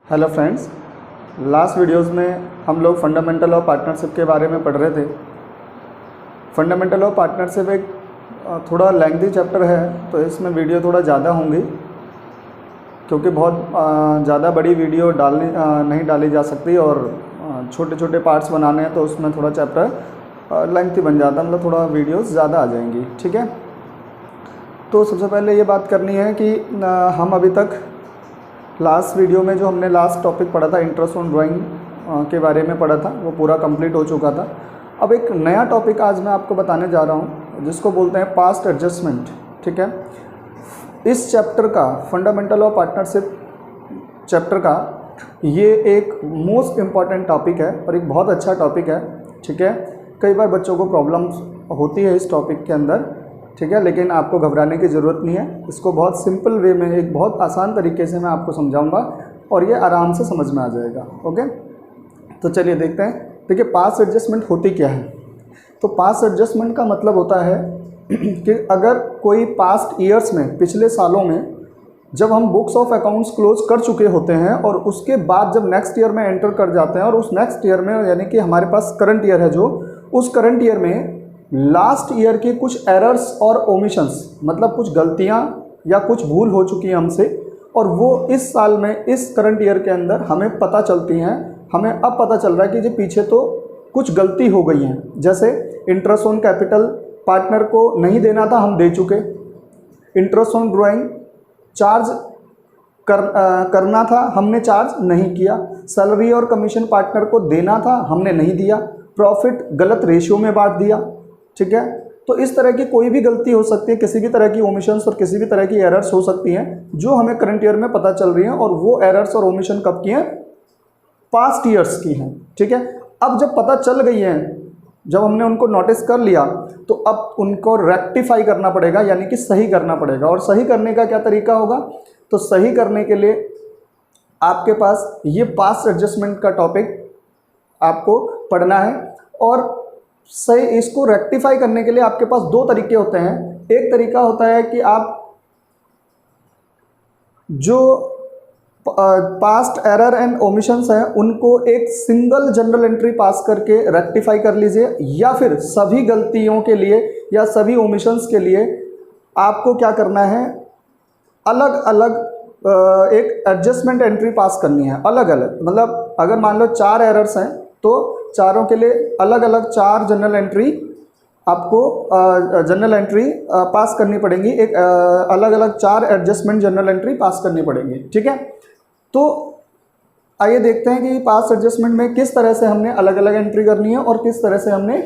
Hello friends, last videos में हम लोग फंडामेंटल ऑफ पार्टनरशिप के बारे में पढ़ रहे थे। फंडामेंटल ऑफ पार्टनरशिप एक थोड़ा लेंथी चैप्टर है, तो इसमें वीडियो थोड़ा ज़्यादा होंगी क्योंकि बहुत ज़्यादा बड़ी वीडियो नहीं डाली जा सकती और छोटे छोटे पार्ट्स बनाने हैं, तो उसमें थोड़ा चैप्टर लेंथी बन जाता है, मतलब थोड़ा वीडियोस ज़्यादा आ जाएंगी। ठीक है, तो सबसे पहले ये बात करनी है कि हम अभी तक लास्ट वीडियो में जो हमने लास्ट टॉपिक पढ़ा था इंटरेस्ट ऑन ड्राइंग के बारे में पढ़ा था, वो पूरा कंप्लीट हो चुका था। अब एक नया टॉपिक आज मैं आपको बताने जा रहा हूँ जिसको बोलते हैं पास्ट एडजस्टमेंट। ठीक है, इस चैप्टर का फंडामेंटल ऑफ पार्टनरशिप चैप्टर का ये एक मोस्ट इम्पॉर्टेंट टॉपिक है और एक बहुत अच्छा टॉपिक है। ठीक है, कई बार बच्चों को प्रॉब्लम्स होती है इस टॉपिक के अंदर। ठीक है, लेकिन आपको घबराने की ज़रूरत नहीं है। इसको बहुत सिंपल वे में, एक बहुत आसान तरीके से मैं आपको समझाऊंगा और ये आराम से समझ में आ जाएगा। ओके, तो चलिए देखते हैं। देखिए, पास्ट एडजस्टमेंट होती क्या है। तो पास्ट एडजस्टमेंट का मतलब होता है कि अगर कोई पास्ट ईयर्स में, पिछले सालों में, जब हम बुक्स ऑफ अकाउंट्स क्लोज कर चुके होते हैं और उसके बाद जब नेक्स्ट ईयर में एंटर कर जाते हैं और उस नेक्स्ट ईयर में, यानी कि हमारे पास करंट ईयर है जो, उस करंट ईयर में लास्ट ईयर के कुछ एरर्स और ओमिशंस, मतलब कुछ गलतियां या कुछ भूल हो चुकी है हमसे, और वो इस साल में, इस करंट ईयर के अंदर हमें पता चलती हैं। हमें अब पता चल रहा है कि जी पीछे तो कुछ गलती हो गई है। जैसे इंटरेस्ट ऑन कैपिटल पार्टनर को नहीं देना था, हम दे चुके। इंटरेस्ट ऑन ड्राइंग चार्ज करना था, हमने चार्ज नहीं किया। सैलरी और कमीशन पार्टनर को देना था, हमने नहीं दिया। प्रॉफिट गलत रेशियो में बांट दिया। ठीक है, तो इस तरह की कोई भी गलती हो सकती है, किसी भी तरह की ओमिशंस और किसी भी तरह की एरर्स हो सकती हैं जो हमें करंट ईयर में पता चल रही हैं, और वो एरर्स और ओमिशन कब की हैं? पास्ट ईयर्स की हैं। ठीक है, अब जब पता चल गई हैं, जब हमने उनको नोटिस कर लिया, तो अब उनको रेक्टिफाई करना पड़ेगा, यानी कि सही करना पड़ेगा। और सही करने का क्या तरीका होगा? तो सही करने के लिए आपके पास ये पास्ट एडजस्टमेंट का टॉपिक आपको पढ़ना है, और सही इसको रेक्टिफाई करने के लिए आपके पास दो तरीके होते हैं। एक तरीका होता है कि आप जो पास्ट एरर एंड ओमिशंस हैं उनको एक सिंगल जनरल एंट्री पास करके रेक्टिफाई कर लीजिए, या फिर सभी गलतियों के लिए या सभी ओमिशंस के लिए आपको क्या करना है, अलग अलग एक एडजस्टमेंट एंट्री पास करनी है। अलग अलग, मतलब अगर मान लो 4 एरर्स हैं तो चारों के लिए अलग अलग 4 जनरल एंट्री आपको जनरल एंट्री पास करनी पड़ेंगी। एक अलग अलग 4 एडजस्टमेंट जनरल एंट्री पास करनी पड़ेंगी। ठीक है, तो आइए देखते हैं कि पास एडजस्टमेंट में किस तरह से हमने अलग अलग एंट्री करनी है और किस तरह से हमने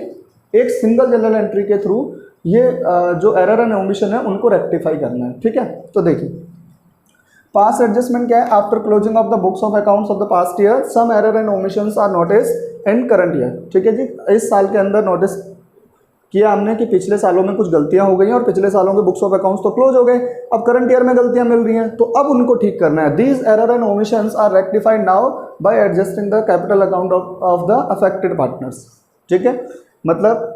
एक सिंगल जनरल एंट्री के थ्रू ये जो एरर एंड ओमिशन है उनको रेक्टिफाई करना है। ठीक है, तो देखिए, पास्ट एडजस्टमेंट क्या है? After closing of the books of accounts of the past year some error and omissions are noticed in current year. ठीक है जी, इस साल के अंदर नोटिस किया हमने कि पिछले सालों में कुछ गलतियां हो गई हैं और पिछले सालों के बुक्स ऑफ अकाउंट्स तो क्लोज हो गए, अब करंट ईयर में गलतियां मिल रही हैं, तो अब उनको ठीक करना है। These error and omissions are rectified now by adjusting the capital account of the affected partners. ठीक है, मतलब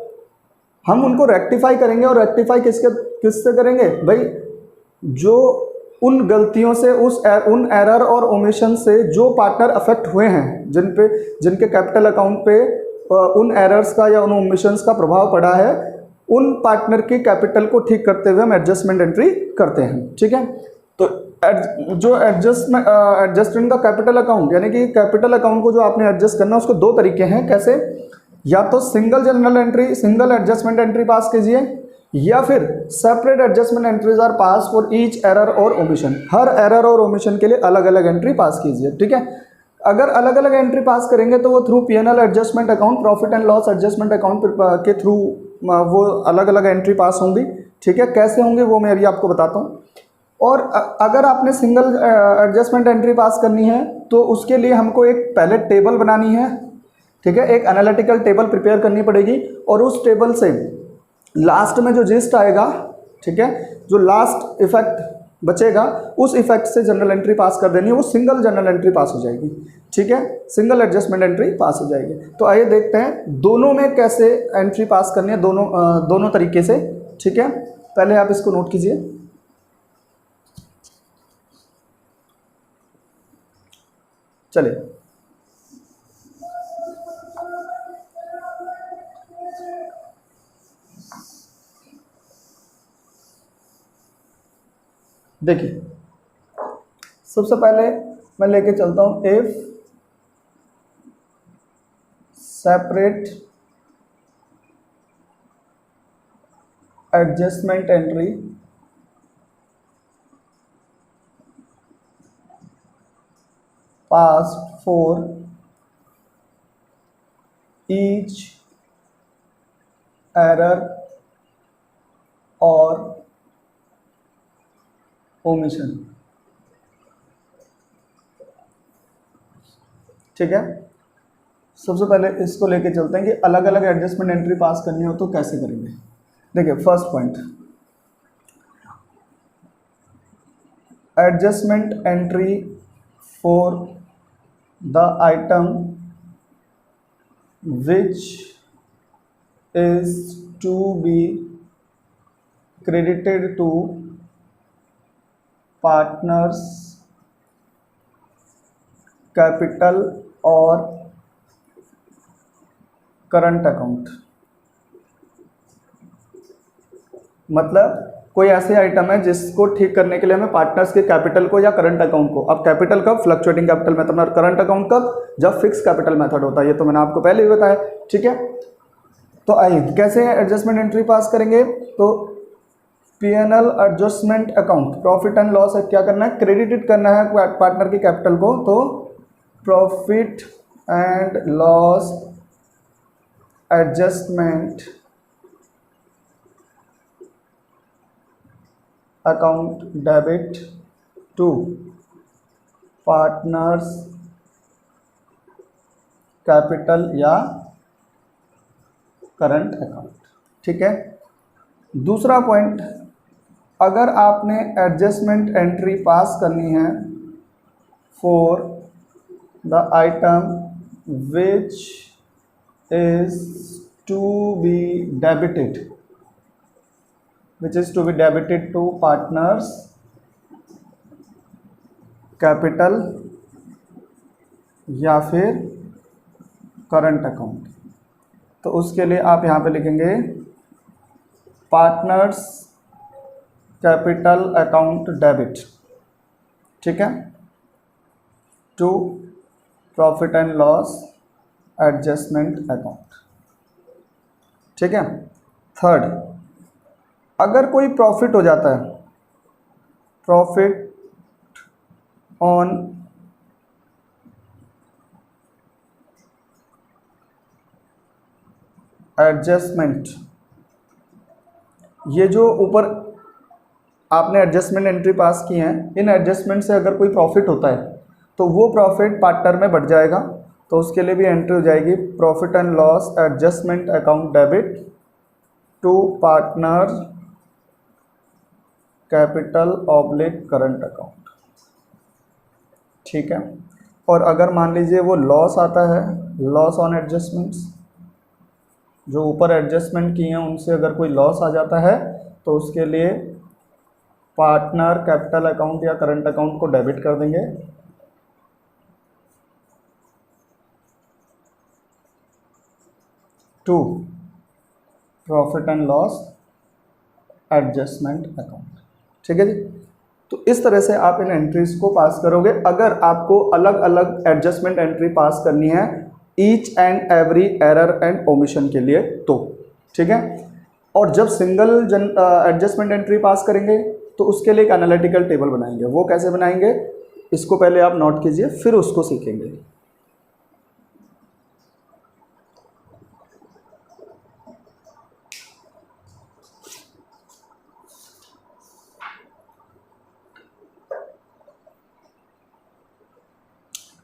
हम उनको रेक्टिफाई करेंगे, और रेक्टिफाई किससे करेंगे भाई? जो उन गलतियों से, उन एरर और ओमिशन से जो पार्टनर अफेक्ट हुए हैं, जिनके कैपिटल अकाउंट पे उन एरर्स का या उन ओमिशंस का प्रभाव पड़ा है, उन पार्टनर की कैपिटल को ठीक करते हुए हम एडजस्टमेंट एंट्री करते हैं। ठीक है, तो जो एडजस्टमेंट का कैपिटल अकाउंट, यानी कि कैपिटल अकाउंट को जो आपने एडजस्ट करना है, उसको 2 तरीके हैं। कैसे? या तो single journal entry, single adjustment entry pass कीजिए, या फिर separate adjustment entries are pass for each error और ओमिशन। हर एरर और ओमिशन के लिए अलग अलग एंट्री पास कीजिए। ठीक है, अगर अलग अलग एंट्री पास करेंगे तो वो through P&L adjustment account, profit and loss adjustment account के थ्रू वो अलग अलग एंट्री पास होंगी। ठीक है, कैसे होंगे वो मैं अभी आपको बताता हूँ। और अगर आपने सिंगल एडजस्टमेंट एंट्री पास करनी है तो उसके लिए हमको एक पहले टेबल बनानी है। ठीक है, एक एनालिटिकल टेबल प्रिपेयर करनी पड़ेगी, और उस टेबल से लास्ट में जो जिस्ट आएगा, ठीक है, जो लास्ट इफेक्ट बचेगा, उस इफेक्ट से जनरल एंट्री पास कर देनी है, वो सिंगल जनरल एंट्री पास हो जाएगी। ठीक है, सिंगल एडजस्टमेंट एंट्री पास हो जाएगी। तो आइए देखते हैं दोनों में कैसे एंट्री पास करनी है, दोनों तरीके से। ठीक है, पहले आप इसको नोट कीजिए। चलिए देखिए, सबसे पहले मैं लेके चलता हूं if separate adjustment entry passed for each error or omission। ठीक है, सबसे पहले इसको लेके चलते हैं कि अलग अलग एडजस्टमेंट एंट्री पास करनी हो तो कैसे करेंगे। देखिए first point, adjustment entry for the item which is to be credited to partners capital or current account। मतलब कोई ऐसे आइटम है जिसको ठीक करने के लिए हमें पार्टनर्स के कैपिटल को या करंट अकाउंट को, अब कैपिटल कब, फ्लक्चुएटिंग कैपिटल मेथड और करंट अकाउंट कब, जब फिक्स कैपिटल मेथड होता है। ये तो मैंने आपको पहले ही बताया। ठीक है, तो आइए कैसे एडजस्टमेंट एंट्री पास करेंगे। तो P&L adjustment account, profit and loss है, क्या करना है, क्रेडिटेड करना है पार्टनर के कैपिटल को। तो profit and loss adjustment account debit to partners capital या करंट अकाउंट। ठीक है, दूसरा पॉइंट, अगर आपने एडजस्टमेंट एंट्री पास करनी है for the item which is to be debited, which is to be debited to partners capital या फिर करंट अकाउंट, तो उसके लिए आप यहाँ पे लिखेंगे पार्टनर्स कैपिटल अकाउंट डेबिट। ठीक है, to profit and loss adjustment account. ठीक है, थर्ड, अगर कोई प्रॉफिट हो जाता है, प्रॉफिट ऑन एडजस्टमेंट, ये जो ऊपर आपने एडजस्टमेंट एंट्री पास की है, इन एडजस्टमेंट से अगर कोई प्रॉफिट होता है तो वो प्रॉफिट पार्टनर में बढ़ जाएगा, तो उसके लिए भी एंट्री हो जाएगी profit and loss adjustment account debit to partner capital oblique current account. ठीक है, और अगर मान लीजिए वो लॉस आता है, लॉस ऑन एडजस्टमेंट्स, जो ऊपर एडजस्टमेंट किए हैं उनसे अगर कोई लॉस आ जाता है तो उसके लिए पार्टनर कैपिटल अकाउंट या करंट अकाउंट को डेबिट कर देंगे। To profit and loss adjustment account. ठीक है जी, तो इस तरह से आप इन एंट्रीज को पास करोगे अगर आपको अलग अलग एडजस्टमेंट एंट्री पास करनी है each and every error and omission के लिए तो। ठीक है, और जब सिंगल एडजस्टमेंट एंट्री पास करेंगे तो उसके लिए एक एनालिटिकल टेबल बनाएंगे। वो कैसे बनाएंगे, इसको पहले आप नोट कीजिए, फिर उसको सीखेंगे।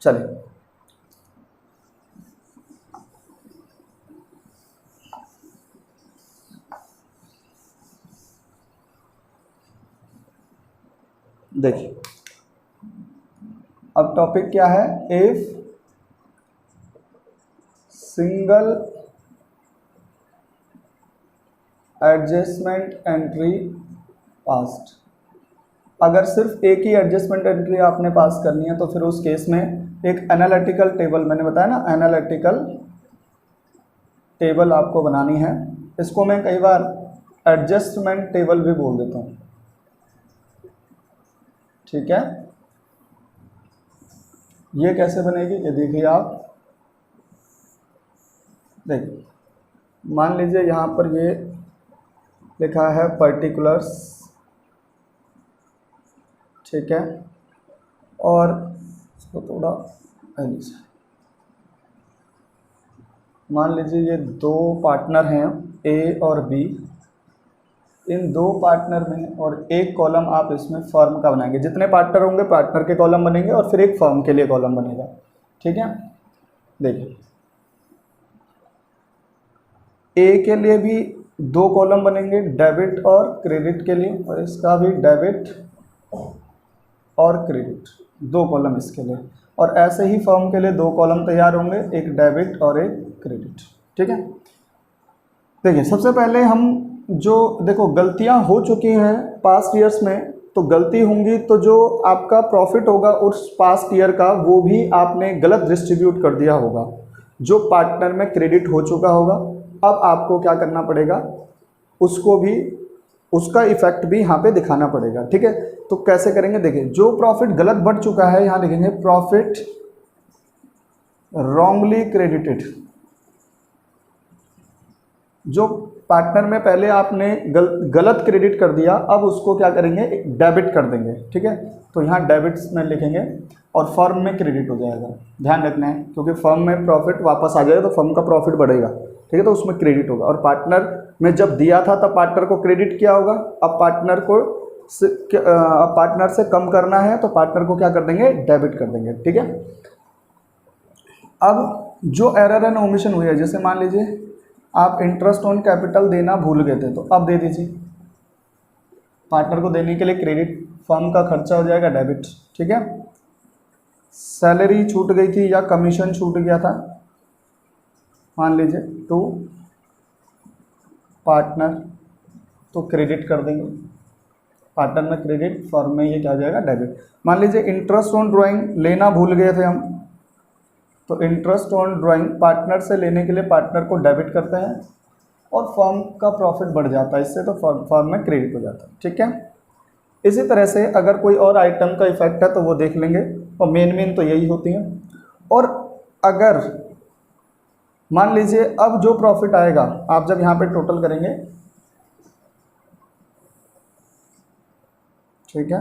चलिए, देखिए अब टॉपिक क्या है, if single adjustment entry passed, अगर सिर्फ एक ही एडजस्टमेंट एंट्री आपने पास करनी है तो फिर उस केस में एक एनालिटिकल टेबल, मैंने बताया ना एनालिटिकल टेबल आपको बनानी है। इसको मैं कई बार एडजस्टमेंट टेबल भी बोल देता हूँ, ठीक है। ये कैसे बनेगी, ये देखिए आप, देखिए मान लीजिए यहाँ पर ये लिखा है पर्टिकुलर्स, ठीक है, और इसको थोड़ा ऐसे, मान लीजिए ये दो पार्टनर हैं ए और बी, इन दो पार्टनर में और एक कॉलम आप इसमें फर्म का बनाएंगे। जितने पार्टनर होंगे पार्टनर के कॉलम बनेंगे और फिर एक फर्म के लिए कॉलम बनेगा, ठीक है। देखिए ए के लिए भी दो कॉलम बनेंगे, डेबिट और क्रेडिट के लिए, और इसका भी डेबिट और क्रेडिट, दो कॉलम इसके लिए। और ऐसे ही फर्म के लिए दो कॉलम तैयार होंगे, एक डेबिट और एक क्रेडिट, ठीक है। देखिए सबसे पहले हम जो, देखो गलतियां हो चुकी हैं पास्ट ईयर्स में, तो गलती होंगी तो जो आपका प्रॉफिट होगा उस पास्ट ईयर का वो भी आपने गलत डिस्ट्रीब्यूट कर दिया होगा, जो पार्टनर में क्रेडिट हो चुका होगा। अब आपको क्या करना पड़ेगा, उसको भी, उसका इफेक्ट भी यहाँ पे दिखाना पड़ेगा, ठीक है। तो कैसे करेंगे, देखिए जो प्रॉफिट गलत बढ़ चुका है यहाँ लिखेंगे प्रॉफिट रॉन्गली क्रेडिटेड। जो पार्टनर में पहले आपने गलत क्रेडिट कर दिया, अब उसको क्या करेंगे, डेबिट कर देंगे, ठीक है। तो यहाँ डेबिट्स में लिखेंगे और फर्म में क्रेडिट हो जाएगा, ध्यान रखना है, क्योंकि फर्म में प्रॉफिट वापस आ जाएगा तो फर्म का प्रॉफिट बढ़ेगा, ठीक है, तो उसमें क्रेडिट होगा। और पार्टनर में जब दिया था तब पार्टनर को क्रेडिट किया होगा, अब पार्टनर से कम करना है तो पार्टनर को क्या कर देंगे, डेबिट कर देंगे, ठीक है। अब जो एरर एंड ओमिशन हुई है, जैसे मान लीजिए आप इंटरेस्ट ऑन कैपिटल देना भूल गए थे, तो अब दे दीजिए, पार्टनर को देने के लिए क्रेडिट, फर्म का खर्चा हो जाएगा डेबिट, ठीक है। सैलरी छूट गई थी या कमीशन छूट गया था, मान लीजिए टू पार्टनर, तो क्रेडिट कर देंगे, पार्टनर में क्रेडिट, फर्म में ये क्या हो जाएगा, डेबिट। मान लीजिए इंटरेस्ट ऑन ड्राइंग लेना भूल गए थे हम, तो इंटरेस्ट ऑन ड्राइंग पार्टनर से लेने के लिए पार्टनर को डेबिट करते हैं और फर्म का प्रॉफिट बढ़ जाता है इससे, तो फर्म में क्रेडिट हो जाता है, ठीक है। इसी तरह से अगर कोई और आइटम का इफेक्ट है तो वो देख लेंगे, और मेन तो यही होती हैं। और अगर मान लीजिए अब जो प्रॉफिट आएगा, आप जब यहाँ पे टोटल करेंगे, ठीक है,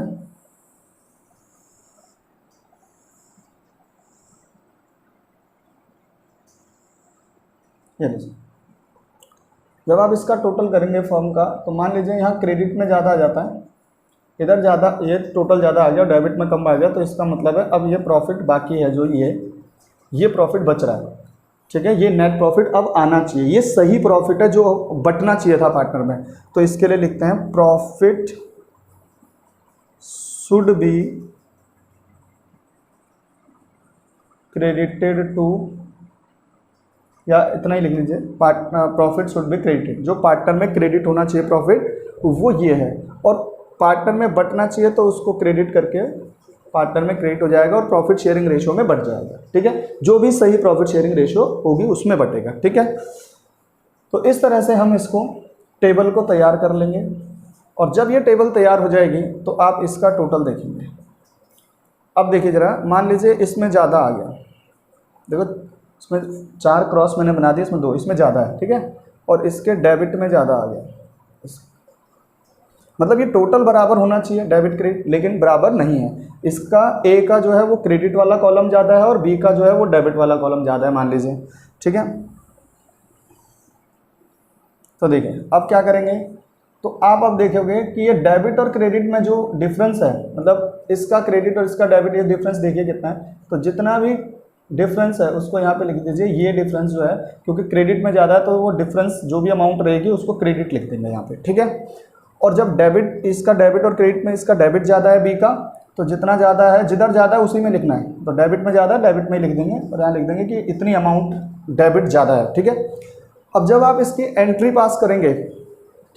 ये लीजिए, जब आप इसका टोटल करेंगे फर्म का, तो मान लीजिए यहाँ क्रेडिट में ज़्यादा आ जाता है, इधर ज़्यादा, ये टोटल ज़्यादा आ गया, डेबिट में कम आ गया, तो इसका मतलब है अब ये प्रॉफिट बाकी है, जो ये प्रॉफिट बच रहा है, ठीक है, ये नेट प्रॉफिट अब आना चाहिए, ये सही प्रॉफिट है जो बटना चाहिए था पार्टनर में। तो इसके लिए लिखते हैं profit should be credited to, या इतना ही लिख लीजिए, प्रॉफिट शुड बी क्रेडिटेड, जो पार्टनर में क्रेडिट होना चाहिए प्रॉफिट वो ये है, और पार्टनर में बटना चाहिए तो उसको क्रेडिट करके पार्टनर में क्रेडिट हो जाएगा और प्रॉफिट शेयरिंग रेशियो में बढ़ जाएगा, ठीक है। जो भी सही प्रॉफिट शेयरिंग रेशियो होगी उसमें बटेगा, ठीक है। तो इस तरह से हम इसको टेबल को तैयार कर लेंगे, और जब ये टेबल तैयार हो जाएगी तो आप इसका टोटल देखेंगे। अब देखिए ज़रा, मान लीजिए इसमें ज़्यादा आ गया, देखो इसमें 4 क्रॉस मैंने बना दिया, इसमें 2, इसमें ज़्यादा है, ठीक है, और इसके डेबिट में ज़्यादा आ गया, मतलब ये टोटल बराबर होना चाहिए डेबिट क्रेडिट, लेकिन बराबर नहीं है। इसका ए का जो है वो क्रेडिट वाला कॉलम ज़्यादा है और बी का जो है वो डेबिट वाला कॉलम ज़्यादा है, मान लीजिए, ठीक है। तो देखिए अब क्या करेंगे, तो आप अब देखोगे कि ये डेबिट और क्रेडिट में जो डिफरेंस है, मतलब इसका क्रेडिट और इसका डेबिट, ये डिफरेंस देखिए कितना है। तो जितना भी डिफरेंस है उसको यहाँ पे लिख दीजिए, ये डिफरेंस जो है, क्योंकि क्रेडिट में ज़्यादा है तो वो डिफरेंस जो भी अमाउंट रहेगी उसको क्रेडिट लिख देंगे यहाँ पे, ठीक है। और जब डेबिट, इसका डेबिट और क्रेडिट में इसका डेबिट ज़्यादा है बी का, तो जितना ज़्यादा है, जिधर ज़्यादा है उसी में लिखना है, तो डेबिट में ज़्यादा है डेबिट में ही लिख देंगे, और यहाँ लिख देंगे कि इतनी अमाउंट डेबिट ज़्यादा है, ठीक है। अब जब आप इसकी एंट्री पास करेंगे,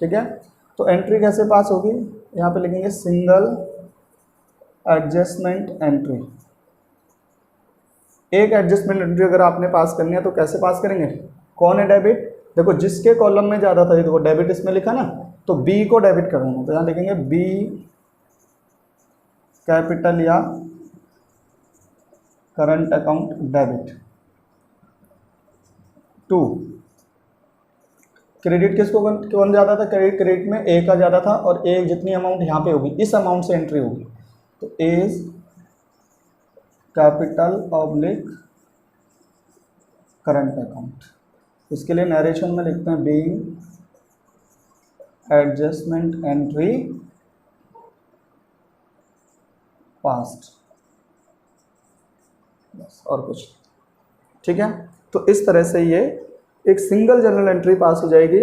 ठीक है, तो एंट्री कैसे पास होगी, यहाँ पे लिखेंगे सिंगल एडजस्टमेंट एंट्री, एक एडजस्टमेंट एंट्री अगर आपने पास करनी है तो कैसे पास करेंगे, कौन है डेबिट, देखो जिसके कॉलम में ज़्यादा था, ये देखो डेबिट इसमें लिखा ना, तो बी को डेबिट कर देंगे, तो यहाँ लिखेंगे बी कैपिटल या करंट अकाउंट डेबिट। 2 क्रेडिट किसको कौन ज़्यादा था, क्रेडिट में ए का ज़्यादा था और ए जितनी अमाउंट यहाँ पे होगी इस अमाउंट से एंट्री होगी, तो as capital oblique current account. इसके लिए नरेशन में लिखते हैं बीइंग एडजस्टमेंट एंट्री पास्ट, बस और कुछ, ठीक है। तो इस तरह से ये एक सिंगल जर्नल एंट्री पास हो जाएगी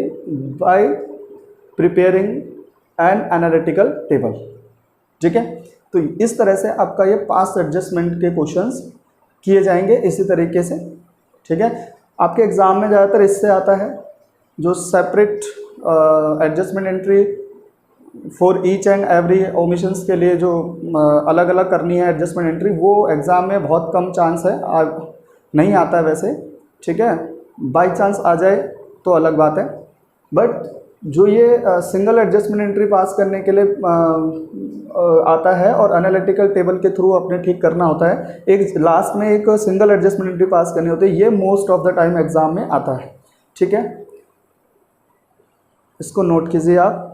bye preparing an analytical table, ठीक है। तो इस तरह से आपका ये पास्ट एडजस्टमेंट के क्वेश्चंस किए जाएंगे इसी तरीके से, ठीक है। आपके एग्ज़ाम में ज़्यादातर इससे आता है जो separate adjustment entry for each and every omissions के लिए जो अलग अलग करनी है एडजस्टमेंट एंट्री, वो एग्ज़ाम में बहुत कम चांस है, नहीं आता है वैसे, ठीक है। बाई चांस आ जाए तो अलग बात है, बट जो ये सिंगल एडजस्टमेंट एंट्री पास करने के लिए आता है और एनालिटिकल टेबल के थ्रू अपने ठीक करना होता है, एक लास्ट में एक सिंगल एडजस्टमेंट एंट्री पास करनी होती है, ये most of the time exam में आता है, ठीक है। इसको नोट कीजिए आप।